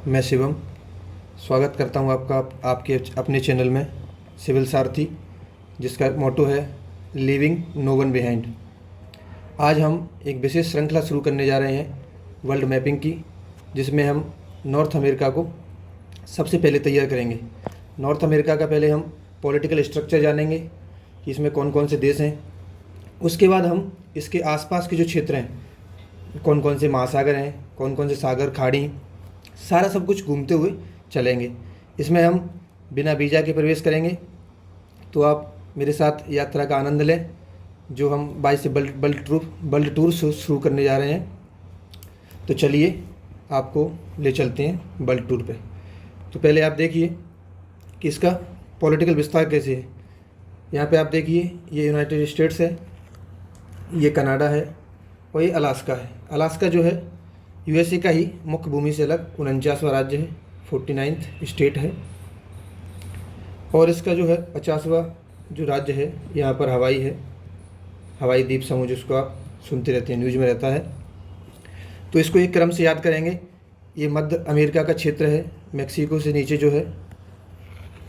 मैं शिवम स्वागत करता हूं आपका आपके अपने चैनल में सिविल सारथी, जिसका मोटो है लीविंग नो वन बिहाइंड। आज हम एक विशेष श्रृंखला शुरू करने जा रहे हैं वर्ल्ड मैपिंग की, जिसमें हम नॉर्थ अमेरिका को सबसे पहले तैयार करेंगे। नॉर्थ अमेरिका का पहले हम पॉलिटिकल स्ट्रक्चर जानेंगे कि इसमें कौन कौन से देश हैं। उसके बाद हम इसके आसपास के जो क्षेत्र हैं, कौन कौन से महासागर हैं, कौन कौन से सागर खाड़ी, सारा सब कुछ घूमते हुए चलेंगे। इसमें हम बिना वीज़ा के प्रवेश करेंगे, तो आप मेरे साथ यात्रा का आनंद लें, जो हम 22 से वर्ल्ड टूर शुरू करने जा रहे हैं। तो चलिए आपको ले चलते हैं वर्ल्ड टूर पे। तो पहले आप देखिए कि इसका पॉलिटिकल विस्तार कैसे है। यहाँ पे आप देखिए, ये यूनाइटेड स्टेट्स है, ये कनाडा है और ये अलास्का है। अलास्का जो है यूएसए का ही मुख्य भूमि से अलग 49वां राज्य है, 49th स्टेट है। और इसका जो है 50वां जो राज्य है, यहाँ पर हवाई है, हवाई द्वीप समूह, जिसको आप सुनते रहते हैं, न्यूज़ में रहता है। तो इसको एक क्रम से याद करेंगे। ये मध्य अमेरिका का क्षेत्र है, मैक्सिको से नीचे जो है,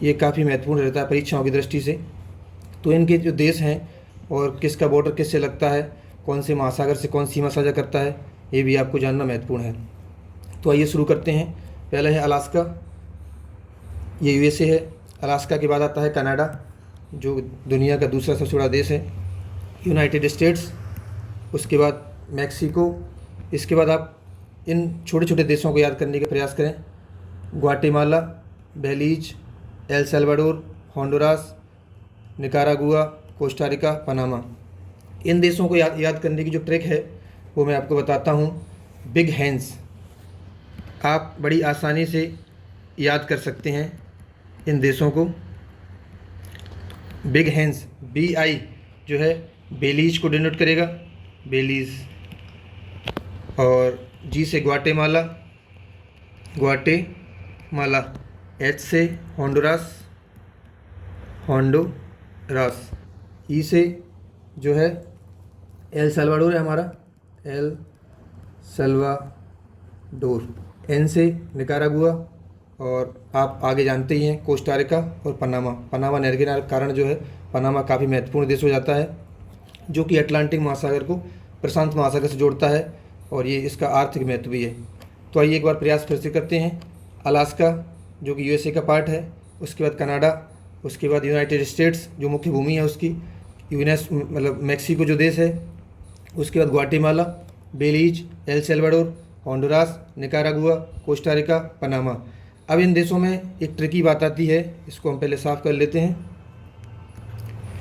ये काफ़ी महत्वपूर्ण रहता है परीक्षाओं की दृष्टि से। तो इनके जो देश हैं और किसका बॉर्डर किससे लगता है, कौन से महासागर से कौन सीमा साझा करता है, ये भी आपको जानना महत्वपूर्ण है। तो आइए शुरू करते हैं। पहला है अलास्का, ये यूएसए है। अलास्का के बाद आता है कनाडा, जो दुनिया का दूसरा सबसे बड़ा देश है। यूनाइटेड स्टेट्स, उसके बाद मैक्सिको। इसके बाद आप इन छोटे छोटे देशों को याद करने का प्रयास करें। Guatemala, Belize, El Salvador, Honduras, Nicaragua, Costa Rica, Panama. इन देशों को याद करने की जो ट्रिक है वो मैं आपको बताता हूँ। बिग हैंड्स आप बड़ी आसानी से याद कर सकते हैं इन देशों को। बिग हैंड्स, BI जो है बेलीज को डिनोट करेगा, बेलीज। और G से ग्वाटेमाला, ग्वाटेमाला। H से होंडुरास, होंडुरास। E से जो है एल सल्वाडोर है हमारा, एल सल्वाडोर। N से निकारागुआ। और आप आगे जानते ही हैं कोस्टारिका और पनामा। पनामा नहर के कारण जो है पनामा काफ़ी महत्वपूर्ण देश हो जाता है, जो कि अटलांटिक महासागर को प्रशांत महासागर से जोड़ता है, और ये इसका आर्थिक महत्व भी है। तो आइए एक बार प्रयास फिर से करते हैं। अलास्का जो कि यूएसए का पार्ट है, उसके बाद कनाडा, उसके बाद यूनाइटेड स्टेट्स जो मुख्य भूमि है उसकी, मतलब मैक्सिको जो देश है, उसके बाद Guatemala, Belize, El Salvador, Honduras, Nicaragua, Costa Rica, Panama. अब इन देशों में एक ट्रिकी बात आती है, इसको हम पहले साफ़ कर लेते हैं,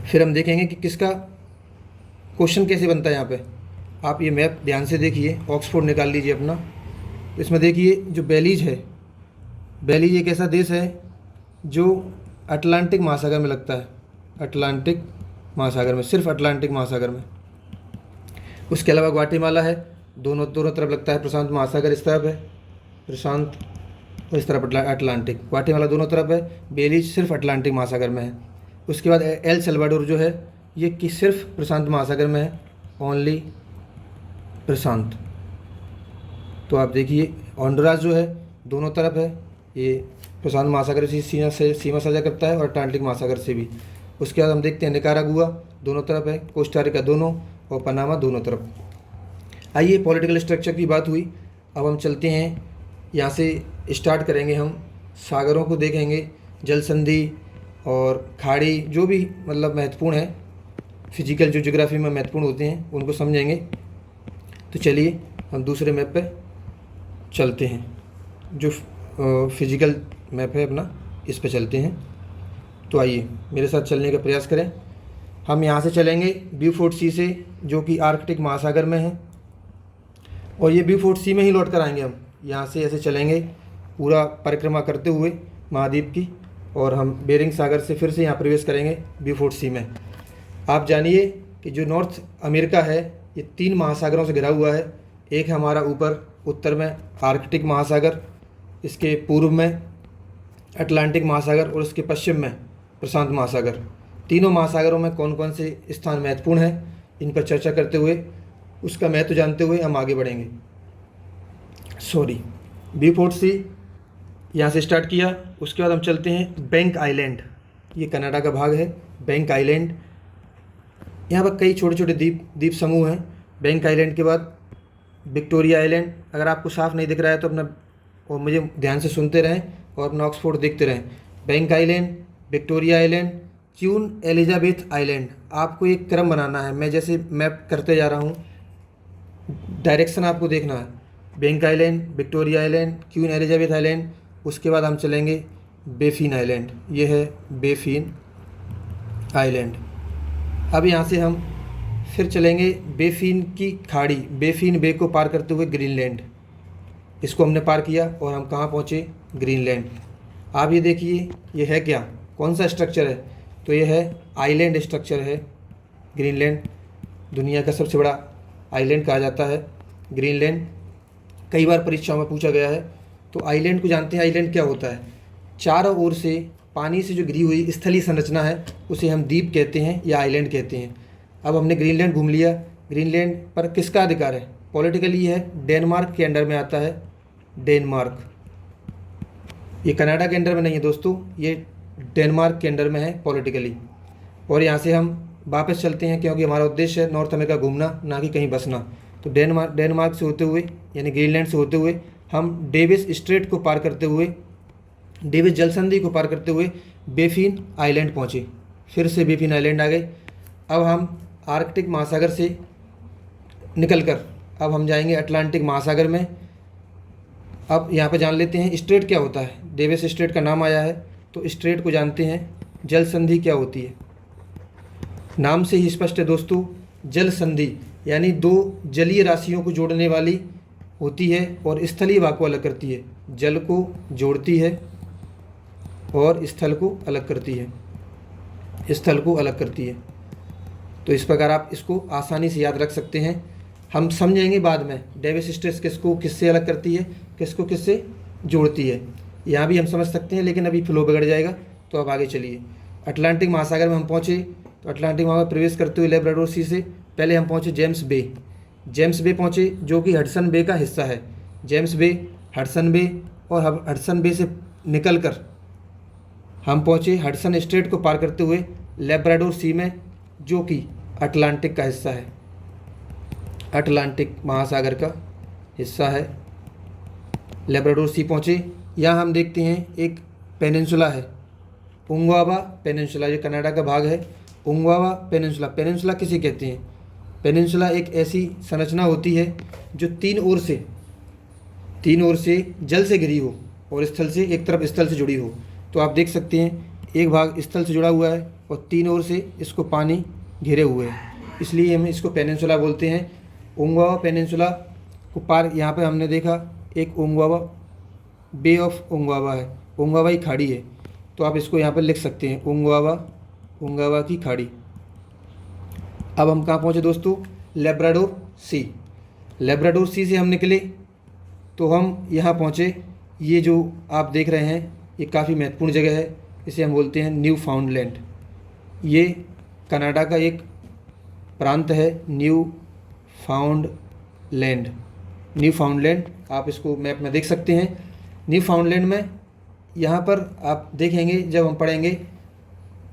फिर हम देखेंगे कि किसका क्वेश्चन कैसे बनता है। यहाँ पे आप ये मैप ध्यान से देखिए, ऑक्सफोर्ड निकाल लीजिए अपना। इसमें देखिए जो बेलीज है, बेलीज एक ऐसा देश है जो अटलांटिक महासागर में लगता है, अटलांटिक महासागर में, सिर्फ अटलांटिक महासागर में। उसके अलावा ग्वाटेमाला है, दोनों तरफ लगता है प्रशांत महासागर, इस तरफ है प्रशांत और इस तरफ अटलांटिक। ग्वाटेमाला दोनों तरफ है, बेलीज सिर्फ अटलांटिक महासागर में है। उसके बाद एल सल्वाडोर जो है, ये कि सिर्फ प्रशांत महासागर में है, ओनली प्रशांत। तो आप देखिए होंडुरास जो है दोनों तरफ है, ये प्रशांत महासागर से सीमा साझा करता है और अटलांटिक महासागर से भी। उसके बाद हम देखते हैं निकारागुआ दोनों तरफ है, कोस्टारिका दोनों, और पनामा दोनों तरफ। आइए पॉलिटिकल स्ट्रक्चर की बात हुई, अब हम चलते हैं, यहाँ से स्टार्ट करेंगे। हम सागरों को देखेंगे, जल संधि और खाड़ी, जो भी मतलब महत्वपूर्ण है, फिजिकल जो ज्योग्राफी में महत्वपूर्ण होते हैं, उनको समझेंगे। तो चलिए हम दूसरे मैप पे चलते हैं, जो फिजिकल मैप है अपना, इस पे चलते हैं। तो आइए मेरे साथ चलने का प्रयास करें। हम यहाँ से चलेंगे ब्यूफोर्ट सी से, जो कि आर्कटिक महासागर में है, और ये ब्यूफोर्ट सी में ही लौट कर आएंगे। हम यहाँ से ऐसे चलेंगे पूरा परिक्रमा करते हुए महाद्वीप की, और हम बेरिंग सागर से फिर से यहाँ प्रवेश करेंगे ब्यूफोर्ट सी में। आप जानिए कि जो नॉर्थ अमेरिका है, ये 3 महासागरों से घिरा हुआ है। एक हमारा ऊपर उत्तर में आर्कटिक महासागर, इसके पूर्व में अटलांटिक महासागर, और उसके पश्चिम में प्रशांत महासागर। तीनों महासागरों में कौन कौन से स्थान महत्वपूर्ण हैं, इन पर चर्चा करते हुए, उसका महत्व जानते हुए हम आगे बढ़ेंगे। ब्यूफोर्ट सी यहाँ से स्टार्ट किया। उसके बाद हम चलते हैं बैंक आइलैंड, ये कनाडा का भाग है बैंक आइलैंड। यहाँ पर कई छोटे छोटे द्वीप समूह हैं। बैंक आइलैंड के बाद विक्टोरिया आइलैंड। अगर आपको साफ नहीं दिख रहा है तो अपना और मुझे ध्यान से सुनते रहें और अपना ऑक्सफोर्ड देखते रहें। Bank island, Victoria island, queen Elizabeth island. आपको एक क्रम बनाना है, मैं जैसे मैप करते जा रहा हूँ, डायरेक्शन आपको देखना है। Bank island, Victoria island, queen Elizabeth island, उसके बाद हम चलेंगे बेफिन आइलैंड। ये है बेफिन आइलैंड। अब यहाँ से हम फिर चलेंगे बेफिन की खाड़ी, बेफिन बे को पार करते हुए ग्रीनलैंड। इसको हमने पार किया और हम कहाँ पहुँचे? ग्रीनलैंड। आप ये देखिए ये है क्या, कौन सा स्ट्रक्चर है? तो ये है आइलैंड स्ट्रक्चर है ग्रीनलैंड। दुनिया का सबसे बड़ा आइलैंड कहा जाता है ग्रीनलैंड। कई बार परीक्षाओं में पूछा गया है। तो आइलैंड को जानते हैं, आइलैंड क्या होता है? चारों ओर से पानी से जो घिरी हुई स्थलीय संरचना है उसे हम द्वीप कहते हैं या आइलैंड कहते हैं। अब हमने ग्रीनलैंड घूम लिया। ग्रीनलैंड पर किसका अधिकार है? पॉलिटिकली है डेनमार्क के अंडर में आता है, डेनमार्क। ये कनाडा के अंडर में नहीं है दोस्तों, ये डेनमार्क के अंडर में है पॉलिटिकली। और यहाँ से हम वापस चलते हैं क्योंकि हमारा उद्देश्य है नॉर्थ अमेरिका घूमना, ना कि कहीं बसना। तो डेनमार्क से होते हुए यानी ग्रीनलैंड से होते हुए हम डेविस स्ट्रेट को पार करते हुए, डेविस जलसंधि को पार करते हुए बेफिन आइलैंड पहुँचे। फिर से बेफिन आइलैंड आ गए। अब हम आर्कटिक महासागर से निकलकर अब हम जाएंगे अटलांटिक महासागर में। अब यहाँ पे जान लेते हैं स्ट्रेट क्या होता है। डेविस स्ट्रेट का नाम आया है तो स्ट्रेट को जानते हैं। जल संधि क्या होती है? नाम से ही स्पष्ट है दोस्तों, जल संधि यानी दो जलीय राशियों को जोड़ने वाली होती है और स्थलीय भाग को अलग करती है। जल को जोड़ती है और स्थल को अलग करती है, स्थल को अलग करती है। तो इस प्रकार आप इसको आसानी से याद रख सकते हैं। हम समझेंगे बाद में डेविस स्ट्रेट किसको किससे अलग करती है, किसको किससे जोड़ती है। यहाँ भी हम समझ सकते हैं लेकिन अभी फ्लो बिगड़ जाएगा। तो अब आगे चलिए। अटलांटिक महासागर में हम पहुँचे तो अटलांटिक महासागर प्रवेश करते हुए लेब्राडोर सी से पहले हम पहुँचे जेम्स बे। जेम्स बे पहुँचे जो कि हडसन बे का हिस्सा है। जेम्स बे, हडसन बे, और हडसन बे से निकल कर हम पहुँचे हडसन स्ट्रेट को पार करते हुए लेब्राडोर सी में, जो कि अटलांटिक का हिस्सा है, अटलांटिक महासागर का हिस्सा है। लेब्राडोर सी पहुँचे। यहाँ हम देखते हैं एक पेनिनसुला है, उंगवावा पेनिनसुला। ये कनाडा का भाग है, उंगवावा पेनिनसुला। पेनिनसुला किसे कहते हैं? पेनिनसुला एक ऐसी संरचना होती है जो तीन ओर से जल से घिरी हो और स्थल से, एक तरफ स्थल से जुड़ी हो। तो आप देख सकते हैं एक भाग स्थल से जुड़ा हुआ है और तीन ओर से इसको पानी घिरे हुए है, इसलिए हम इसको पेनिनसुला बोलते हैं। उंगवावा पेनिनसुला को पार यहाँ पे हमने देखा एक उंगवावा, बे ऑफ उंगवावा है, उंगवावा की खाड़ी है। तो आप इसको यहाँ पर लिख सकते हैं उंगवावा की खाड़ी। अब हम कहाँ पहुँचे दोस्तों? लेब्राडोर सी। लेब्राडोर सी से हम निकले तो हम यहाँ पहुँचे। ये जो आप देख रहे हैं ये काफ़ी महत्वपूर्ण जगह है, इसे हम बोलते हैं न्यू फाउंडलैंड। ये कनाडा का एक प्रांत है, न्यू फाउंडलैंड। आप इसको मैप में देख सकते हैं। न्यू फाउंडलैंड में यहाँ पर आप देखेंगे जब हम पढ़ेंगे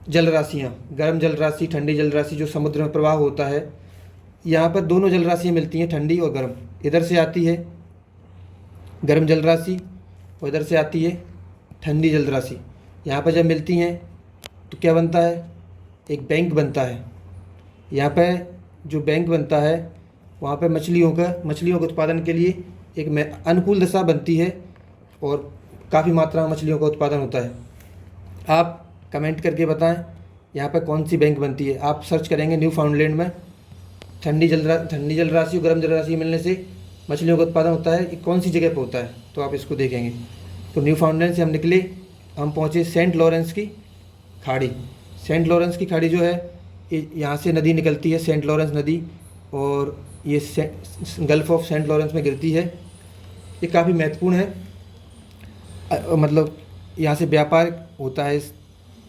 जल राशियाँ, गर्म जल राशि, ठंडी जल राशि, जो समुद्र में प्रवाह होता है। यहाँ पर दोनों जल राशियाँ मिलती हैं, ठंडी और गर्म। इधर से आती है गर्म जल राशि और इधर से आती है ठंडी जल राशि। यहाँ पर जब मिलती हैं तो क्या बनता है? एक बैंक बनता है। यहाँ पर जो बैंक बनता है वहाँ पर मछलियों के उत्पादन के लिए एक अनुकूल दशा बनती है और काफ़ी मात्रा में मछलियों का उत्पादन होता है। आप कमेंट करके बताएं यहाँ पर कौन सी बैंक बनती है। आप सर्च करेंगे न्यू फाउंडलैंड में, ठंडी जल राशि और गर्म जल राशि मिलने से मछलियों का उत्पादन होता है, कौन सी जगह पर होता है, तो आप इसको देखेंगे। तो न्यू फाउंडलैंड से हम निकले, हम पहुँचे सेंट लॉरेंस की खाड़ी। सेंट लॉरेंस की खाड़ी जो है यहाँ से नदी निकलती है, सेंट लॉरेंस नदी, और ये गल्फ ऑफ सेंट लॉरेंस में गिरती है। ये काफ़ी महत्वपूर्ण है, मतलब यहाँ से व्यापार होता है।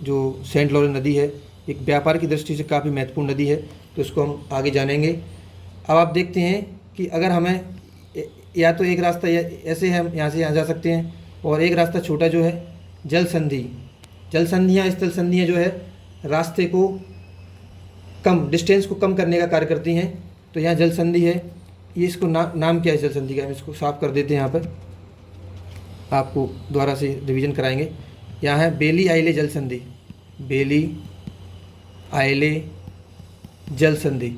जो सेंट लॉरेंस नदी है एक व्यापार की दृष्टि से काफ़ी महत्वपूर्ण नदी है, तो इसको हम आगे जानेंगे। अब आप देखते हैं कि अगर हमें या तो एक रास्ता ऐसे हम यहाँ से यहाँ जा सकते हैं, और एक रास्ता छोटा जो है जल संधि। जल संधियाँ, स्थल संधियाँ जो है रास्ते को कम, डिस्टेंस को कम करने का कार्य करती हैं। तो यहाँ जल संधि है, ये इसको नाम क्या है जल संधि का, हम इसको साफ कर देते हैं। यहाँ पर आपको दोबारा से रिवीजन कराएंगे। यहाँ है बेली आइले जल संधि, बेली आइले जल संधि।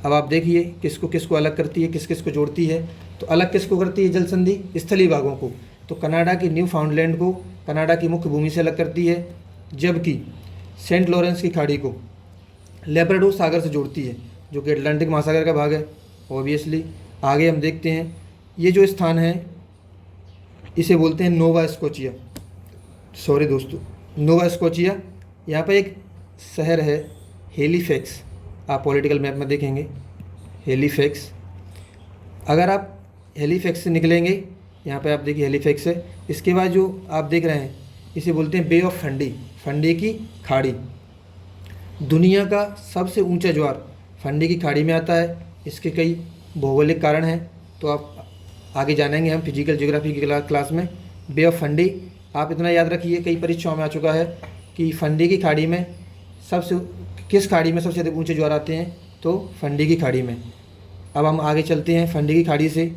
अब आप देखिए किसको किसको अलग करती है, किस किस को जोड़ती है। तो अलग किसको करती है जल संधि? स्थलीय भागों को। तो कनाडा की न्यू फाउंडलैंड को कनाडा की मुख्य भूमि से अलग करती है, जबकि सेंट लॉरेंस की खाड़ी को लेब्राडोर सागर से जोड़ती है, जो कि अटलांटिक महासागर का भाग है ऑब्वियसली। आगे हम देखते हैं, ये जो स्थान है इसे बोलते हैं नोवा स्कोचिया। सॉरी दोस्तों, नोवा स्कोचिया। यहाँ पर एक शहर है हेलीफैक्स, आप पॉलिटिकल मैप में देखेंगे हेलीफैक्स। अगर आप हेलीफैक्स से निकलेंगे, यहाँ पे आप देखिए हेलीफैक्स है। इसके बाद जो आप देख रहे हैं इसे बोलते हैं बे ऑफ फंडी, फंडी की खाड़ी। दुनिया का सबसे ऊंचा ज्वार फंडी की खाड़ी में आता है। इसके कई भौगोलिक कारण हैं, तो आप आगे जानेंगे हम फिजिकल ज्योग्राफी की क्लास में। बे ऑफ फंडी, आप इतना याद रखिए, कई परीक्षाओं में आ चुका है कि फंडी की खाड़ी में किस खाड़ी में सबसे अधिक ऊंचे ज्वार आते हैं, तो फंडी की खाड़ी में। अब हम आगे चलते हैं फंडी की खाड़ी से।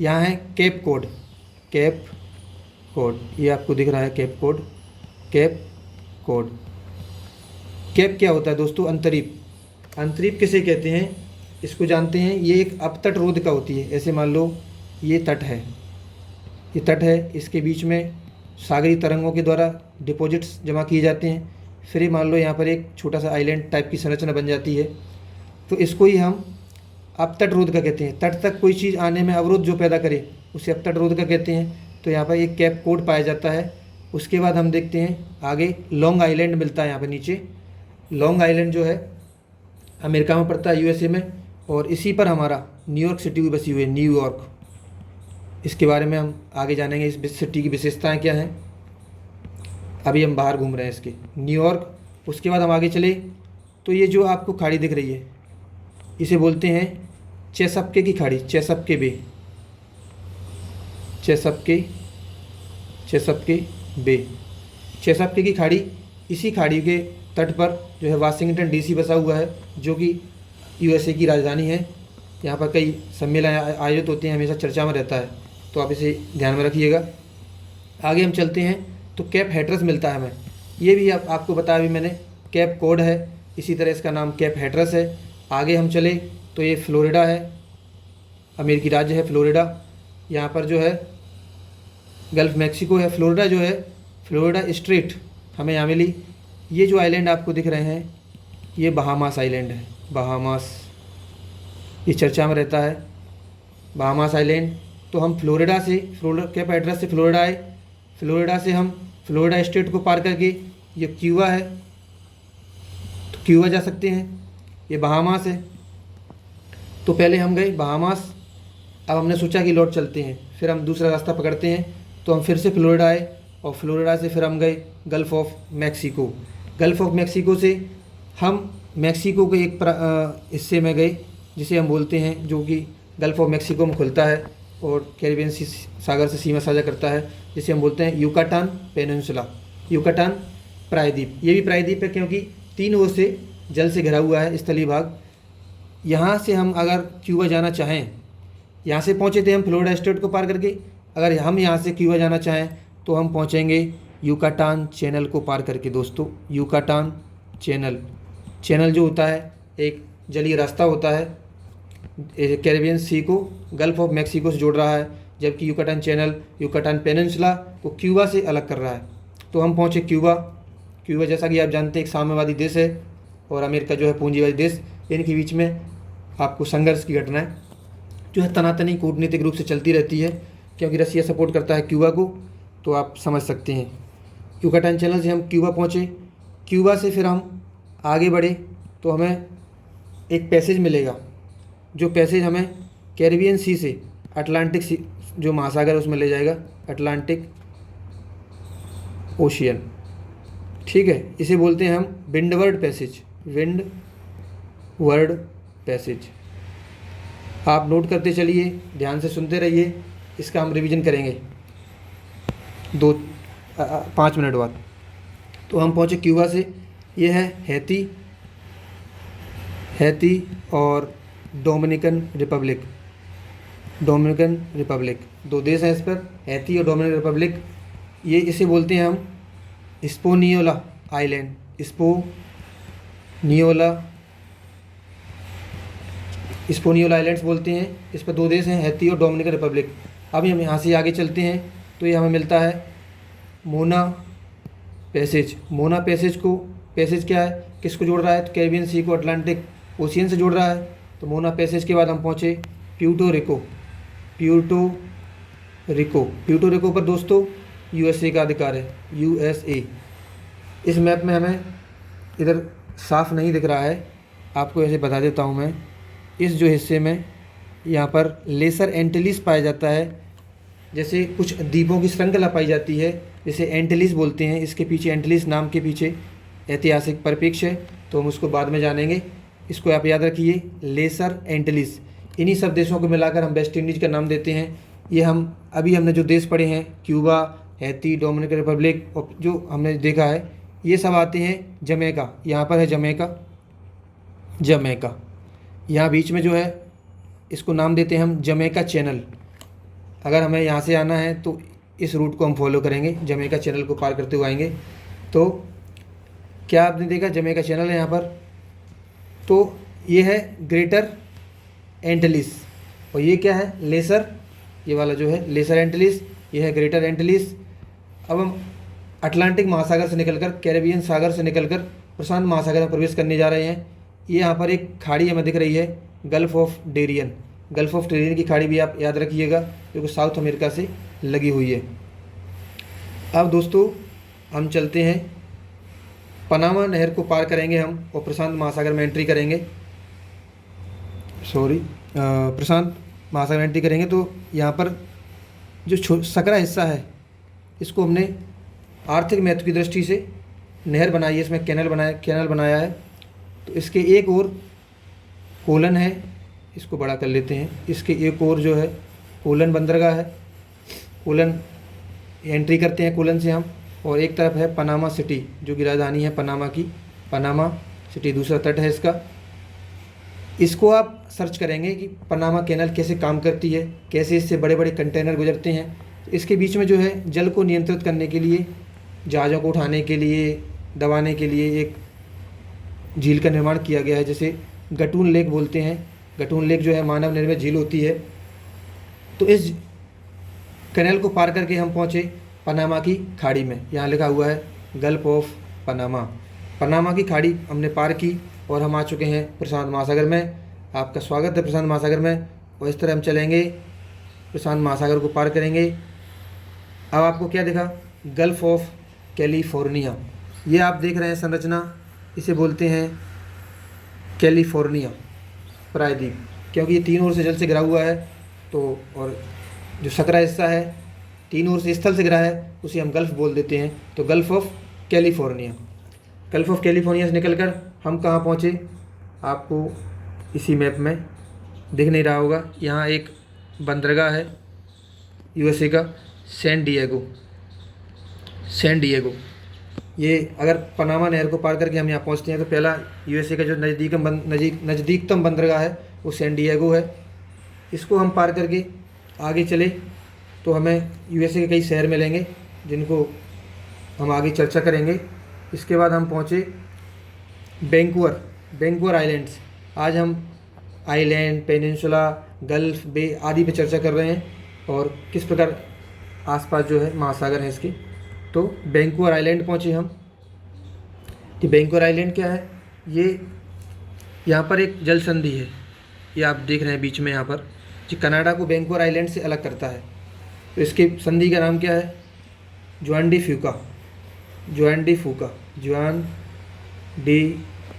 यहाँ है केप कोड, केप कोड, ये आपको दिख रहा है Cape Cod, Cape Cod. Cape क्या होता है दोस्तों? अंतरीप। अंतरीप किसे कहते हैं इसको जानते हैं? ये एक अपतट रोधिका होती है। ऐसे मान लो ये तट है, ये तट है, इसके बीच में सागरी तरंगों के द्वारा डिपॉजिट्स जमा किए जाते हैं। फिर ये मान लो यहाँ पर एक छोटा सा आइलैंड टाइप की संरचना बन जाती है, तो इसको ही हम अपतट रोधिका कहते हैं। तट तक कोई चीज़ आने में अवरोध जो पैदा करे उसे अपतट रोधिका कहते हैं। तो यहाँ पर एक केप कोड पाया जाता है। उसके बाद हम देखते हैं आगे लॉन्ग आइलैंड मिलता है यहाँ पर नीचे। लॉन्ग आइलैंड जो है अमेरिका में पड़ता है, यूएसए में, और इसी पर हमारा न्यूयॉर्क सिटी भी बसी हुई है, न्यूयॉर्क। इसके बारे में हम आगे जानेंगे, इस सिटी की विशेषताएं क्या हैं। अभी हम बाहर घूम रहे हैं इसके, न्यूयॉर्क। उसके बाद हम आगे चले तो ये जो आपको खाड़ी दिख रही है इसे बोलते हैं चेसपके की खाड़ी, चेसपके बे, चेसपके, चेसपके बे, चेसपके की खाड़ी। इसी खाड़ी के तट पर जो है वाशिंगटन डीसी बसा हुआ है, जो कि यूएसए की राजधानी है। यहाँ पर कई सम्मेलन आयोजित होते हैं, हमेशा चर्चा में रहता है, तो आप इसे ध्यान में रखिएगा। आगे हम चलते हैं तो केप हैट्रस मिलता है हमें। ये भी आपको बताया भी मैंने, केप कोड है, इसी तरह इसका नाम केप हैट्रस है। आगे हम चले तो ये फ्लोरिडा है, अमेरिकी राज्य है फ्लोरिडा। यहाँ पर जो है गल्फ मैक्सिको है। फ्लोरिडा जो है, फ्लोरिडा स्ट्रेट हमें यहाँ मिली। ये जो आइलैंड आपको दिख रहे हैं ये बहामास आइलैंड है, बहामास, ये चर्चा में रहता है बहामास आइलैंड। तो हम फ्लोरिडा से, केप हैट्रस से फ्लोरिडा आए, फ्लोरिडा से हम फ्लोरिडा स्टेट को पार करके ये क्यूबा है, तो क्यूबा जा सकते हैं। ये बहामास है, तो पहले हम गए बहामास। अब हमने सोचा कि लौट चलते हैं, फिर हम दूसरा रास्ता पकड़ते हैं, तो हम फिर से फ्लोरिडा आए, और फ्लोरिडा से फिर हम गए gulf of Mexico. Gulf of Mexico से हम मैक्सिको के एक हिस्से में गए जिसे हम बोलते हैं, जो कि गल्फ़ ऑफ मैक्सिको में खुलता है और कैरिबियन सागर से सीमा साझा करता है, जिसे हम बोलते हैं युकाटान पेनिनसुला, युकाटान प्रायद्वीप। ये भी प्रायद्वीप है क्योंकि तीन ओर से जल से घिरा हुआ है स्थलीय भाग। यहाँ से हम अगर क्यूबा जाना चाहें, यहाँ से पहुँचे थे हम फ्लोरिडा स्टेट को पार करके, अगर हम यहाँ से क्यूबा जाना चाहें तो हम पहुँचेंगे युकाटान चैनल को पार करके। दोस्तों युकाटान चैनल, चैनल जो होता है एक जलीय रास्ता होता है, कैरिबियन सी को गल्फ़ ऑफ मैक्सिको से जोड़ रहा है, जबकि युकाटान चैनल युकाटान पेनिनसुला को क्यूबा से अलग कर रहा है। तो हम पहुँचे क्यूबा। क्यूबा जैसा कि आप जानते हैं एक साम्यवादी देश है और अमेरिका जो है पूंजीवादी देश। इनके बीच में आपको संघर्ष की घटनाएं जो है तनातनी कूटनीतिक रूप से चलती रहती है, क्योंकि रसिया सपोर्ट करता है क्यूबा को, तो आप समझ सकते हैं। युकाटान चैनल से हम क्यूबा पहुँचे, क्यूबा से फिर हम आगे बढ़े तो हमें एक पैसेज मिलेगा, जो पैसेज हमें कैरिबियन सी से अटलांटिक सी जो महासागर है उसमें ले जाएगा, अटलांटिक ओशियन। ठीक है, इसे बोलते हैं हम विंडवर्ड पैसेज, विंडवर्ड पैसेज। आप नोट करते चलिए, ध्यान से सुनते रहिए, इसका हम रिवीजन करेंगे। 5 मिनट बाद। तो हम पहुँचे क्यूबा से। ये है हैती और डोमिनिकन रिपब्लिक। 2 देश हैं इस पर, हैती और डोमिनिकन रिपब्लिक। ये इसे बोलते हैं हम हिस्पैनियोला आइलैंड। हिस्पैनियोला आइलैंड्स बोलते हैं। इस पर 2 देश हैं, हैती और डोमिनिकन रिपब्लिक। अभी हम यहाँ से आगे चलते हैं तो ये हमें मिलता है मोना पैसेज। पैसेज क्या है, किसको जोड़ रहा है, तो कैरिबियन सी को अटलांटिक ओशियन से जोड़ रहा है। तो मोना पैसेज के बाद हम पहुँचे प्यूर्टो रिको पर दोस्तों यूएसए का अधिकार है, यूएसए। इस मैप में हमें इधर साफ नहीं दिख रहा है, आपको ऐसे बता देता हूँ मैं। इस जो हिस्से में यहाँ पर लेसर एंटिलीज पाया जाता है, जैसे कुछ द्वीपों की श्रृंखला पाई जाती है, जैसे एंटिलीज बोलते हैं। इसके पीछे, एंटिलीज नाम के पीछे ऐतिहासिक परिप्रेक्ष्य है, तो हम उसको बाद में जानेंगे। इसको आप याद रखिए, लेसर एंटिलीज। इन्हीं सब देशों को मिलाकर हम वेस्ट इंडीज़ का नाम देते हैं। ये हमने जो देश पढ़े हैं, क्यूबा, हैती, डोमिनिकन रिपब्लिक, और जो हमने देखा है, ये सब आते हैं जमैका। यहाँ पर है जमैका। यहाँ बीच में जो है, इसको नाम देते हैं हम जमैका चैनल। अगर हमें यहाँ से आना है तो इस रूट को हम फॉलो करेंगे, जमैका चैनल को पार करते हुए आएंगे। तो क्या आपने देखा, जमैका चैनल है यहाँ पर। तो ये है ग्रेटर एंटिलीज, और ये क्या है, लेसर। ये वाला जो है लेसर एंटिलीज, ये है ग्रेटर एंटिलीज। अब हम अटलांटिक महासागर से निकलकर, कैरिबियन सागर से निकलकर प्रशांत महासागर में प्रवेश करने जा रहे हैं। ये यहाँ पर एक खाड़ी हमें दिख रही है, गल्फ ऑफ डेरियन की खाड़ी भी आप याद रखिएगा, क्योंकि साउथ अमेरिका से लगी हुई है। अब दोस्तों हम चलते हैं, पनामा नहर को पार करेंगे हम, और प्रशांत महासागर में एंट्री करेंगे। प्रशांत महासागर में एंट्री करेंगे। तो यहाँ पर जो सकरा हिस्सा है, इसको हमने आर्थिक महत्व की दृष्टि से नहर बनाई है, इसमें कैनल बनाया है। तो इसके एक और कोलन है, इसको बड़ा कर लेते हैं। इसके एक और जो है कोलन बंदरगाह है, कोलन एंट्री करते हैं कोलन से हम। और एक तरफ है पनामा सिटी, जो कि राजधानी है पनामा सिटी, दूसरा तट है इसका। इसको आप सर्च करेंगे कि पनामा कैनल कैसे काम करती है, कैसे इससे बड़े बड़े कंटेनर गुजरते हैं। तो इसके बीच में जो है जल को नियंत्रित करने के लिए, जहाज़ों को उठाने के लिए, दबाने के लिए एक झील का निर्माण किया गया है, जिसे गटून लेक बोलते हैं। गटून लेक जो है मानव निर्मित झील होती है। तो इस कैनल को पार करके हम पहुँचे पनामा की खाड़ी में। यहाँ लिखा हुआ है गल्फ ऑफ पनामा की खाड़ी हमने पार की, और हम आ चुके हैं प्रशांत महासागर में। आपका स्वागत है प्रशांत महासागर में। और इस तरह हम चलेंगे, प्रशांत महासागर को पार करेंगे। अब आपको क्या दिखा, गल्फ ऑफ कैलिफोर्निया। ये आप देख रहे हैं संरचना, इसे बोलते हैं कैलिफोर्निया प्रायद्वीप, क्योंकि ये 3 ओर से जल से घिरा हुआ है। तो और जो सकरा हिस्सा है 3 ओर से स्थल से घिरा है, उसे हम गल्फ बोल देते हैं। तो गल्फ ऑफ कैलिफोर्निया से निकलकर हम कहाँ पहुँचे, आपको इसी मैप में दिख नहीं रहा होगा। यहाँ एक बंदरगाह है यूएसए का, सैन डिएगो। ये अगर पनामा नहर को पार करके हम यहाँ पहुँचते हैं तो पहला यूएसए का जो नज़दीकतम बंदरगाह है वो सैन डिएगो है। इसको हम पार करके आगे चले तो हमें यूएसए के कई शहर मिलेंगे, जिनको हम आगे चर्चा करेंगे। इसके बाद हम पहुँचे वैंकूवर आइलैंड्स। आज हम आइलैंड, पेनिनसुला, गल्फ, बे आदि पे चर्चा कर रहे हैं, और किस प्रकार आसपास जो है महासागर है इसके। तो वैंकूवर आइलैंड पहुँचे हम। कि वैंकूवर आइलैंड क्या है, ये यहाँ पर एक जल संधि है, ये आप देख रहे हैं बीच में यहाँ पर, जो कनाडा को वैंकूवर आइलैंड से अलग करता है। तो इसके संधि का नाम क्या है, जुआन डी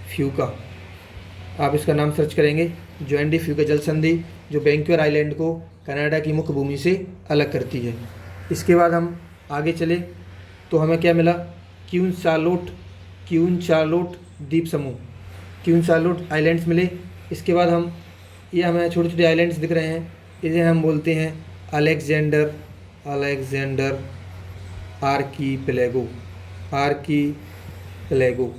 फ्यूका। आप इसका नाम सर्च करेंगे, जुआन डी फ्यूका जल संधि, जो वैंकूवर आइलैंड को कनाडा की मुख्य भूमि से अलग करती है। इसके बाद हम आगे चले तो हमें क्या मिला, क्यून चार्लोट द्वीप समूह, क्यून चार्लोट आइलैंड्स मिले। इसके बाद ये हमें छोटे छोटे आइलैंड्स दिख रहे हैं, इसे हम बोलते हैं अलेक्जेंडर आर्कीपेलेगो। आर्कीपेलेगो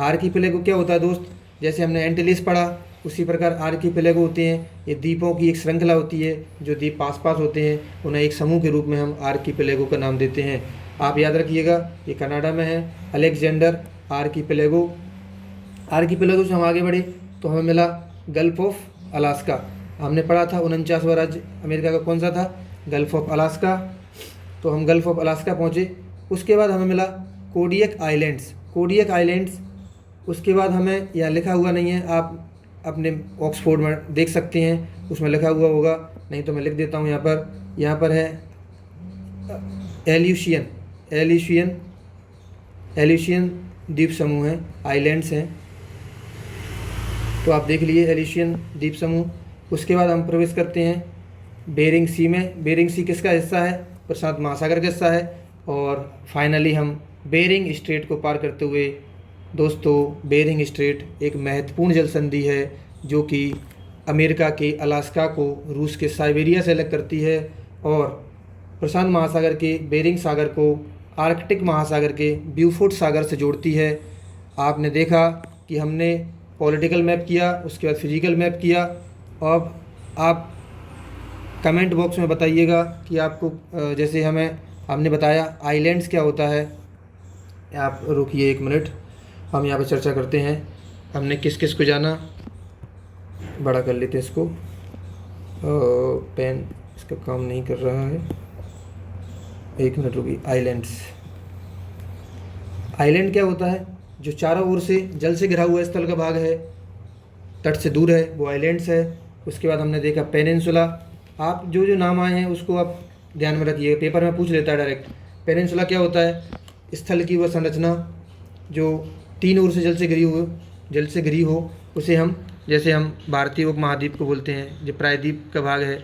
आर्कीपेलेगो क्या होता है दोस्त? जैसे हमने एंटिलीज पढ़ा उसी प्रकार आर्कीपेलेगो होते हैं। ये द्वीपों की एक श्रृंखला होती है, जो द्वीप पास पास होते हैं उन्हें एक समूह के रूप में हम आर्कीपेलेगो का नाम देते हैं। आप याद रखिएगा, ये कनाडा में है, अलेक्जेंडर आर्कीपेलेगो। आर्कीपेलेगो से हम आगे बढ़े तो हमें मिला गल्फ ऑफ अलास्का। हमने पढ़ा था 49वां राज्य अमेरिका का कौन सा था? Gulf of Alaska. तो हम गल्फ ऑफ अलास्का पहुँचे। उसके बाद हमें मिला कोडियक आइलैंड्स। कोडियक आइलैंड्स, उसके बाद हमें यहाँ लिखा हुआ नहीं है, आप अपने ऑक्सफोर्ड में देख सकते हैं, उसमें लिखा हुआ होगा, नहीं तो मैं लिख देता हूँ यहाँ पर है एल्यूशियन द्वीप समूह है, आइलैंड्स हैं, तो आप देख लिए एल्यूशियन द्वीप समूह। उसके बाद हम प्रवेश करते हैं बेरिंग सी में। बेरिंग सी किसका हिस्सा है? प्रशांत महासागर का हिस्सा है। और फाइनली हम बेरिंग स्ट्रेट को पार करते हुए, दोस्तों बेरिंग स्ट्रेट एक महत्वपूर्ण जल संधि है जो कि अमेरिका के अलास्का को रूस के साइबेरिया से अलग करती है और प्रशांत महासागर के बेरिंग सागर को आर्कटिक महासागर के ब्यूफोर्ट सागर से जोड़ती है। आपने देखा कि हमने पॉलिटिकल मैप किया, उसके बाद फिजिकल मैप किया। अब आप कमेंट बॉक्स में बताइएगा कि आपको जैसे हमने बताया आइलैंड्स क्या होता है। आप रुकिए 1 मिनट, हम यहाँ पर चर्चा करते हैं। हमने किस किस को जाना, बड़ा कर लेते हैं इसको। पेन इसका काम नहीं कर रहा है, 1 मिनट रुकिए। आइलैंड क्या होता है? जो चारों ओर से जल से घिरा हुआ स्थल का भाग है, तट से दूर है, वो आइलैंड्स है। उसके बाद हमने देखा पेनिनसुला। आप जो नाम आए हैं उसको आप ध्यान में रखिए, पेपर में पूछ लेता है डायरेक्ट। पेनिनसुला क्या होता है? स्थल की वह संरचना जो 3 ओर से जल से घिरी हो, उसे हम, जैसे हम भारतीय उपमहाद्वीप को बोलते हैं, जो प्रायद्वीप का भाग है,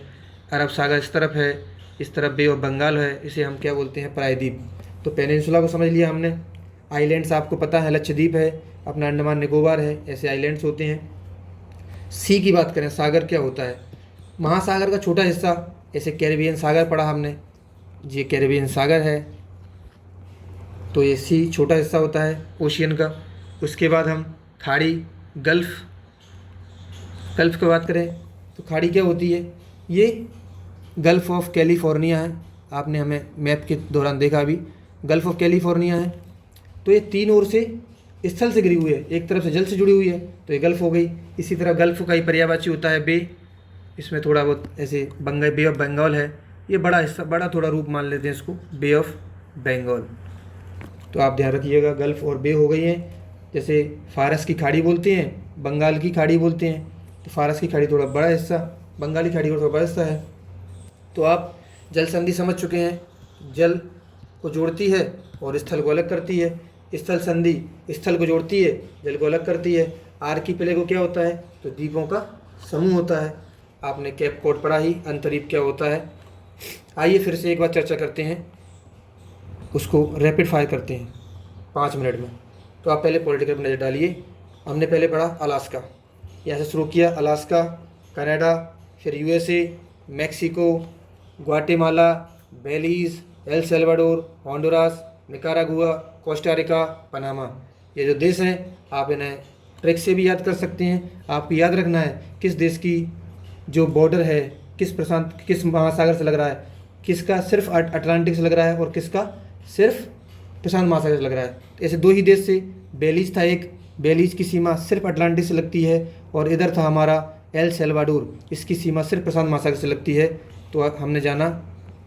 अरब सागर इस तरफ है, इस तरफ बे ऑफ बंगाल है, इसे हम क्या बोलते हैं? प्रायद्वीप। तो पेनिनसुला को समझ लिया हमने। आइलैंड्स आपको पता है, लक्षद्वीप है, अपना अंडमान निकोबार है, ऐसे आइलैंड्स होते हैं। सी की बात करें, सागर क्या होता है? महासागर का छोटा हिस्सा, जैसे कैरिबियन सागर पढ़ा हमने, ये कैरिबियन सागर है, तो ये सी छोटा हिस्सा होता है ओशियन का। उसके बाद हम खाड़ी, गल्फ़ की बात करें तो खाड़ी क्या होती है? ये गल्फ़ ऑफ कैलिफोर्निया है, आपने हमें मैप के दौरान देखा अभी, गल्फ़ ऑफ कैलिफोर्निया है। तो ये 3 ओर से स्थल से घिरी हुई है, एक तरफ से जल से जुड़ी हुई है, तो ये गल्फ़ हो गई। इसी तरह गल्फ़ का ही पर्यायवाची होता है बे, इसमें थोड़ा बहुत ऐसे बे ऑफ बंगाल है, ये बड़ा हिस्सा, बड़ा थोड़ा रूप मान लेते हैं इसको, बे ऑफ बंगाल। तो आप ध्यान रखिएगा, गल्फ़ और बे हो गई हैं। जैसे फारस की खाड़ी बोलते हैं, बंगाल की खाड़ी बोलते हैं, तो फारस की खाड़ी थोड़ा बड़ा हिस्सा, बंगाली खाड़ी का थोड़ा बड़ा हिस्सा है। तो आप जल संधि समझ चुके हैं, जल को जोड़ती है और स्थल को अलग करती है। स्थल संधि स्थल को जोड़ती है, जल को अलग करती है। आर्कीपेलेगो क्या होता है? तो द्वीपों का समूह होता है। आपने केप कॉड पढ़ा ही, अंतरीप क्या होता है। आइए फिर से एक बार चर्चा करते हैं, उसको रैपिड फायर करते हैं 5 मिनट में। तो आप पहले पॉलिटिकल पर नज़र डालिए। हमने पहले पढ़ा अलास्का, यहाँ से शुरू किया, अलास्का, कनाडा, फिर USA, Mexico, Guatemala, Belize, El Salvador, Honduras, Nicaragua, Costa Rica, Panama. ये जो देश हैं आप इन्हें ट्रिक से भी याद कर सकते हैं। आपको याद रखना है किस देश की जो बॉर्डर है किस महासागर से लग रहा है, किसका सिर्फ अटलांटिक से लग रहा है और किसका सिर्फ प्रशांत महासागर से लग रहा है। ऐसे 2 ही देश से, बेलीज़ था एक, बेलीज़ की सीमा सिर्फ अटलांटिक से लगती है, और इधर था हमारा एल सल्वाडोर, इसकी सीमा सिर्फ प्रशांत महासागर से लगती है। तो हमने जाना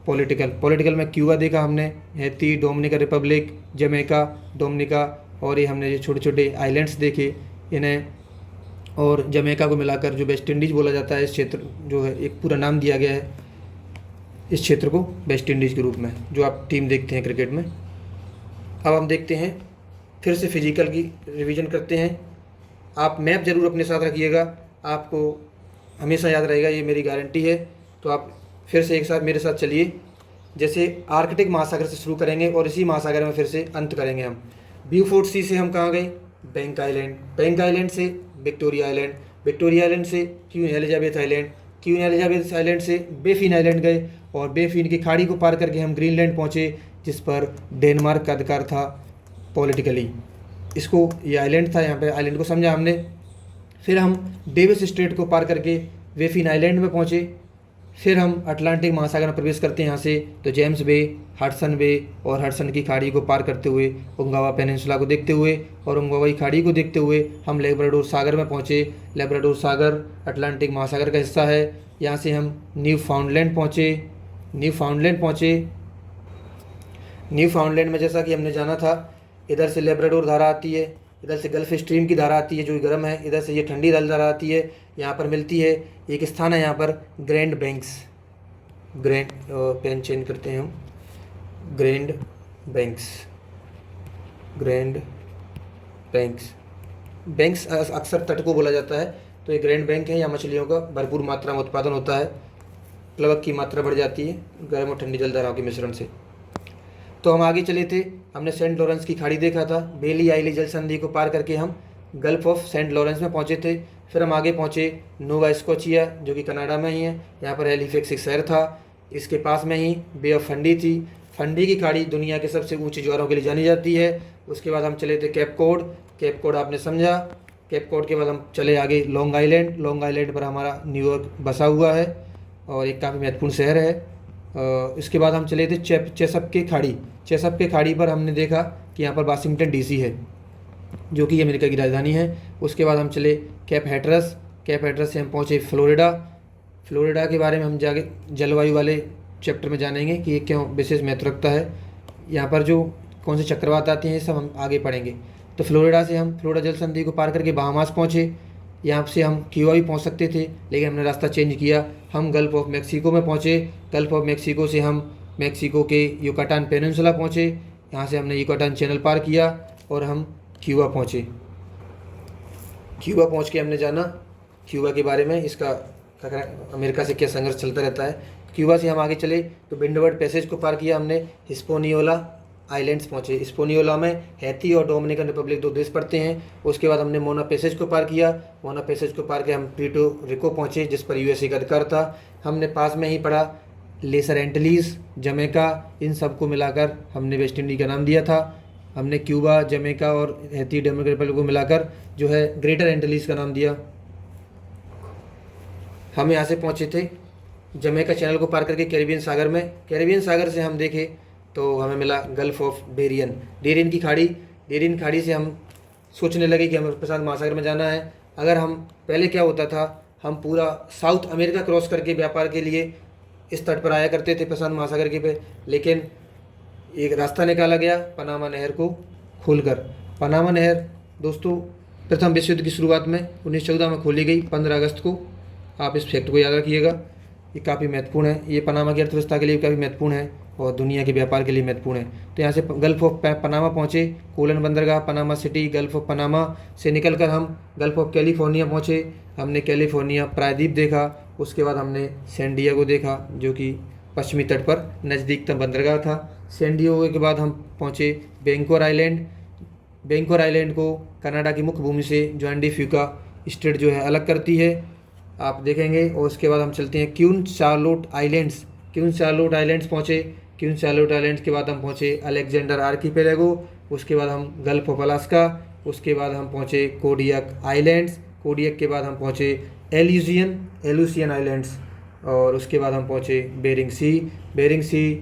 पॉलिटिकल में क्यूबा देखा हमने, Haiti, Dominican Republic, Jamaica, Dominica, और ये हमने जो छोटे छोटे आइलैंड्स देखे इन्हें, और जमैका को मिलाकर जो वेस्ट इंडीज़ बोला जाता है, इस क्षेत्र जो है एक पूरा नाम दिया गया है इस क्षेत्र को वेस्ट इंडीज़ के रूप में, जो आप टीम देखते हैं क्रिकेट में। अब हम देखते हैं, फिर से फिजिकल की रिवीजन करते हैं। आप मैप ज़रूर अपने साथ रखिएगा, आपको हमेशा याद रहेगा, ये मेरी गारंटी है। तो आप फिर से एक साथ मेरे साथ चलिए। जैसे आर्कटिक महासागर से शुरू करेंगे और इसी महासागर में फिर से अंत करेंगे हम। ब्यूफोर्ट सी से हम कहाँ गए? बैंक आइलैंड, बैंक आइलैंड से विक्टोरिया आइलैंड, विक्टोरिया आइलैंड से queen Elizabeth island, queen Elizabeth island से बेफिन आइलैंड गए, और बेफिन की खाड़ी को पार करके हम ग्रीनलैंड पहुँचे, जिस पर डेनमार्क का अधिकार था पॉलिटिकली। इसको ये आइलैंड था, यहाँ पे आइलैंड को समझा हमने। फिर हम डेविस स्ट्रेट को पार करके वेफिन आइलैंड में पहुँचे। फिर हम अटलांटिक महासागर में प्रवेश करते हैं यहाँ से, तो जेम्स बे, हडसन बे और हडसन की खाड़ी को पार करते हुए उंगावा पेनिनसुला को देखते हुए और उंगावा की खाड़ी को देखते हुए हम लेब्राडोर सागर में पहुँचे। लेब्राडोर सागर अटलांटिक महासागर का हिस्सा है। यहाँ से हम न्यू फाउंडलैंड पहुँचे। न्यू फाउंडलैंड में जैसा कि हमने जाना था, इधर से लेब्राडोर धारा आती है, इधर से गल्फ स्ट्रीम की धारा आती है जो गर्म है, इधर से ये ठंडी धारा आती है, यहाँ पर मिलती है। एक स्थान है यहाँ पर ग्रैंड पेन चेंज करते हैं हम, ग्रैंड बैंक्स अक्सर तट को बोला जाता है। तो ये ग्रैंड बैंक है, यहाँ मछलियों का भरपूर मात्रा में उत्पादन होता है। प्लवक की मात्रा बढ़ जाती है गर्म और ठंडी जलधाराओं के मिश्रण से। तो हम आगे चले थे, हमने सेंट लॉरेंस की खाड़ी देखा था। बेली आइली जल संधि को पार करके हम गल्फ ऑफ सेंट लॉरेंस में पहुंचे थे। फिर हम आगे पहुंचे नोवा स्कॉचिया, जो कि कनाडा में ही है। यहाँ पर हैलिफैक्स एक शहर था, इसके पास में ही बे ऑफ फंडी थी। फंडी की खाड़ी दुनिया के सबसे ऊंची ज्वारों के लिए जानी जाती है। उसके बाद हम चले थे केप कोड आपने समझा। केप कोड के बाद हम चले आगे लॉन्ग आइलैंड पर हमारा न्यूयॉर्क बसा हुआ है और एक काफ़ी महत्वपूर्ण शहर है। इसके बाद हम चले थे चेसअप के खाड़ी पर हमने देखा कि यहाँ पर वाशिंगटन डीसी है, जो कि अमेरिका की राजधानी है। उसके बाद हम चले कैप हैटरस से हम पहुँचे फ्लोरिडा के बारे में हम जाके जलवायु वाले चैप्टर में जानेंगे कि ये क्यों विशेष महत्व रखता है। यहाँ पर जो कौन से चक्रवात आते हैं ये सब हम आगे पढ़ेंगे। तो फ्लोरिडा से हम फ्लोरिडा जल संधि को पार करके बहामास पहुँचे। यहाँ से हम क्यूबा भी पहुँच सकते थे, लेकिन हमने रास्ता चेंज किया, हम गल्फ ऑफ मैक्सिको में पहुँचे। गल्फ ऑफ मैक्सिको से हम मैक्सिको के युकाटान पेनिनसुला पहुँचे। यहाँ से हमने युकाटान चैनल पार किया और हम क्यूबा पहुँचे। क्यूबा पहुँच के हमने जाना क्यूबा के बारे में, इसका अमेरिका से क्या संघर्ष चलता रहता है। क्यूबा से हम आगे चले तो विंडवर्ड पैसेज को पार किया हमने, हिस्पोनियोला आइलैंड्स पहुँचे। हिस्पोनियोला में हैती और डोमिनिकन रिपब्लिक दो देश पड़ते हैं। उसके बाद हमने मोना पैसेज को पार किया। मोना पैसेज को पार के हम प्यूर्टो रिको पहुँचे, जिस पर यूएसए का अधिकार था। हमने पास में ही पढ़ा लेसर एंटिलीज, जमैका, इन सबको मिलाकर हमने वेस्ट इंडीज का नाम दिया था। हमने क्यूबा, जमैका और हैती डोमिनिकन रिपब्लिक को मिलाकर जो है ग्रेटर एंटिलीज का नाम दिया। हम यहाँ से पहुँचे थे जमैका चैनल को पार करके कैरिबियन सागर से हम देखे तो हमें मिला गल्फ ऑफ डेरियन की खाड़ी से हम सोचने लगे कि हमें प्रशांत महासागर में जाना है। अगर हम पहले क्या होता था, हम पूरा साउथ अमेरिका क्रॉस करके व्यापार के लिए इस तट पर आया करते थे प्रशांत महासागर के पे, लेकिन एक रास्ता निकाला गया पनामा नहर को खोलकर। पनामा नहर दोस्तों प्रथम विश्व युद्ध की शुरुआत में 1914 में खोली गई 15 अगस्त को। आप इस फैक्ट को याद रखिएगा, ये काफ़ी महत्वपूर्ण है। ये पनामा की अर्थव्यवस्था के लिए काफ़ी महत्वपूर्ण है और दुनिया के व्यापार के लिए महत्वपूर्ण है। तो यहाँ से गल्फ ऑफ पनामा पहुँचे, कोलन बंदरगाह, Panama city, gulf of Panama से निकलकर हम गल्फ ऑफ कैलिफोर्निया पहुँचे। हमने कैलिफोर्निया प्रायद्वीप देखा। उसके बाद हमने सैन डिएगो देखा, जो कि पश्चिमी तट पर नज़दीकतम बंदरगाह था। सैन डिएगो के बाद हम पहुँचे बैंकोर आइलैंड को कनाडा की मुख्य भूमि से जॉन डी फ्यूका स्टेट जो है अलग करती है, आप देखेंगे। और उसके बाद हम चलते हैं क्वीन चार्लोट आइलैंड्स पहुँचे। क्वीन चार्लोट आइलैंड्स के बाद हम पहुँचे अलेक्जेंडर आर्कीपेलागो। उसके बाद हम गल्फ ऑफ अलास्का। उसके बाद हम पहुँचे कोडियक आइलैंड्स। कोडियक के बाद हम पहुँचे एलुसियन आइलैंड्स। और उसके बाद हम पहुँचे बेरिंग सी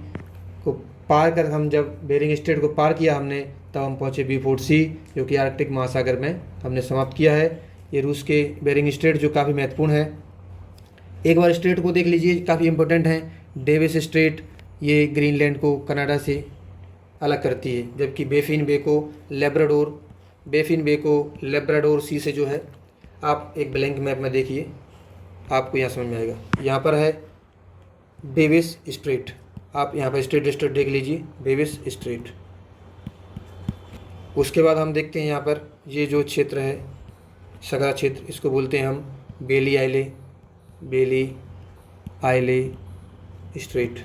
को पार कर हम जब बेरिंग स्ट्रेट को पार किया हमने, तब हम पहुँचे बीफोर्ड सी, जो कि आर्कटिक महासागर में हमने समाप्त किया है। ये रूस के बेरिंग स्ट्रेट जो काफ़ी महत्वपूर्ण है। एक बार स्ट्रेट को देख लीजिए, काफ़ी इंपॉर्टेंट है। डेविस स्ट्रेट ये ग्रीनलैंड को कनाडा से अलग करती है, जबकि बेफिन बे को लेब्राडोर सी से जो है, आप एक ब्लैंक मैप में देखिए, आपको यहाँ समझ में आएगा। यहाँ पर है डेविस स्ट्रेट, आप यहाँ पर स्ट्रेट देख लीजिए, डेविस स्ट्रेट। उसके बाद हम देखते हैं यहाँ पर ये जो क्षेत्र है, सगरा क्षेत्र, इसको बोलते हैं हम बेली आइले स्ट्रेट।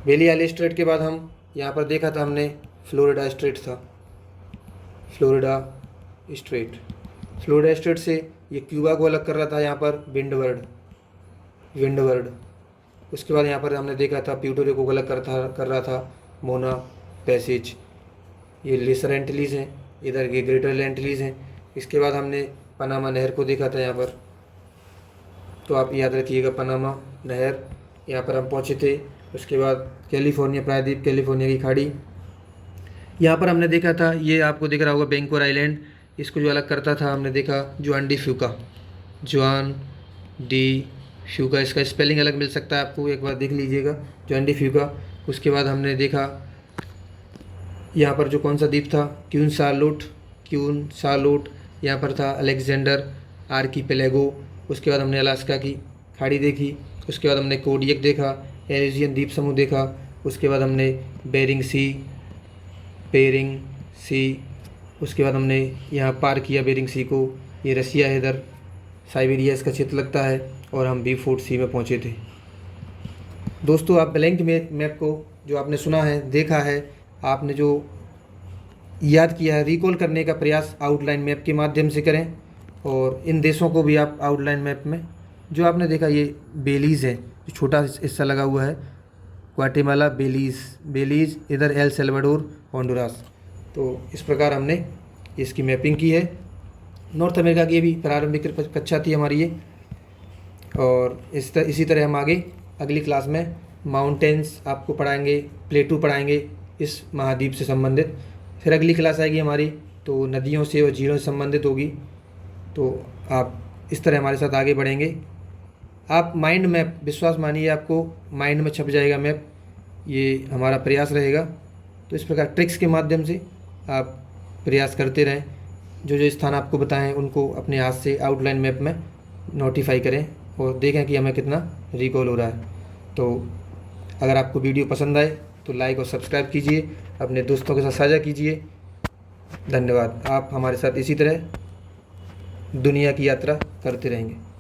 बेली आइले स्ट्रेट के बाद हम यहाँ पर देखा था हमने फ्लोरिडा स्ट्रेट से ये क्यूबा को अलग कर रहा था यहाँ पर विंडवर्ड। उसके बाद यहाँ पर हमने देखा था प्यूर्टो रिको को अलग कर रहा था मोना पैसेज, ये लेसर एंटिलीज़ हैं, इधर ये ग्रेटर एंटिलीज़ हैं। इसके बाद हमने पनामा नहर को देखा था यहाँ पर, तो आप याद रखिएगा पनामा नहर यहाँ पर हम पहुँचे थे। उसके बाद कैलिफोर्निया प्रायद्वीप, कैलिफोर्निया की खाड़ी, यहाँ पर हमने देखा था, ये आपको दिख रहा होगा बैंकोर आइलैंड, इसको जो अलग करता था हमने देखा जुआन डी फ्यूका, जुआन डी फ्यूका, इसका स्पेलिंग अलग मिल सकता है आपको, एक बार देख लीजिएगा, जुआन डी फ्यूका। उसके बाद हमने देखा यहाँ पर जो कौन सा द्वीप था, क्यून सालूट, यहाँ पर था अलेक्जेंडर आर्कीपेलेगो। उसके बाद हमने अलास्का की खाड़ी देखी। उसके बाद हमने कोडियक देखा, एरेजियन द्वीप समूह देखा। उसके बाद हमने बेरिंग सी, उसके बाद हमने यहाँ पार किया बेरिंग सी को, ये रसिया है, इधर साइबेरिया इसका क्षेत्र लगता है, और हम B4 सी में पहुँचे थे। दोस्तों, आप ब्लैंक मैप को जो आपने सुना है, देखा है, आपने जो याद किया है, रिकॉल करने का प्रयास आउटलाइन मैप के माध्यम से करें। और इन देशों को भी आप आउटलाइन मैप में जो आपने देखा, ये बेलीज़ है, जो छोटा हिस्सा लगा हुआ है, ग्वाटेमाला, बेलीज़, इधर एल सल्वाडोर, होंडुरास। तो इस प्रकार हमने इसकी मैपिंग की है। नॉर्थ अमेरिका की भी प्रारंभिक कक्षा थी हमारी ये। और इसी तरह हम आगे अगली क्लास में माउंटेन्स आपको पढ़ाएंगे, प्लेटू पढ़ाएंगे इस महाद्वीप से संबंधित। फिर अगली क्लास आएगी हमारी तो नदियों से और झीलों से संबंधित होगी। तो आप इस तरह हमारे साथ आगे बढ़ेंगे। आप माइंड मैप, विश्वास मानिए, आपको माइंड में छप जाएगा मैप, ये हमारा प्रयास रहेगा। तो इस प्रकार ट्रिक्स के माध्यम से आप प्रयास करते रहें, जो स्थान आपको बताएं उनको अपने हाथ से आउटलाइन मैप में नोटिफाई करें और देखें कि हमें कितना रिकॉल हो रहा है। तो अगर आपको वीडियो पसंद आए तो लाइक और सब्सक्राइब कीजिए, अपने दोस्तों के साथ साझा कीजिए। धन्यवाद। आप हमारे साथ इसी तरह दुनिया की यात्रा करते रहेंगे।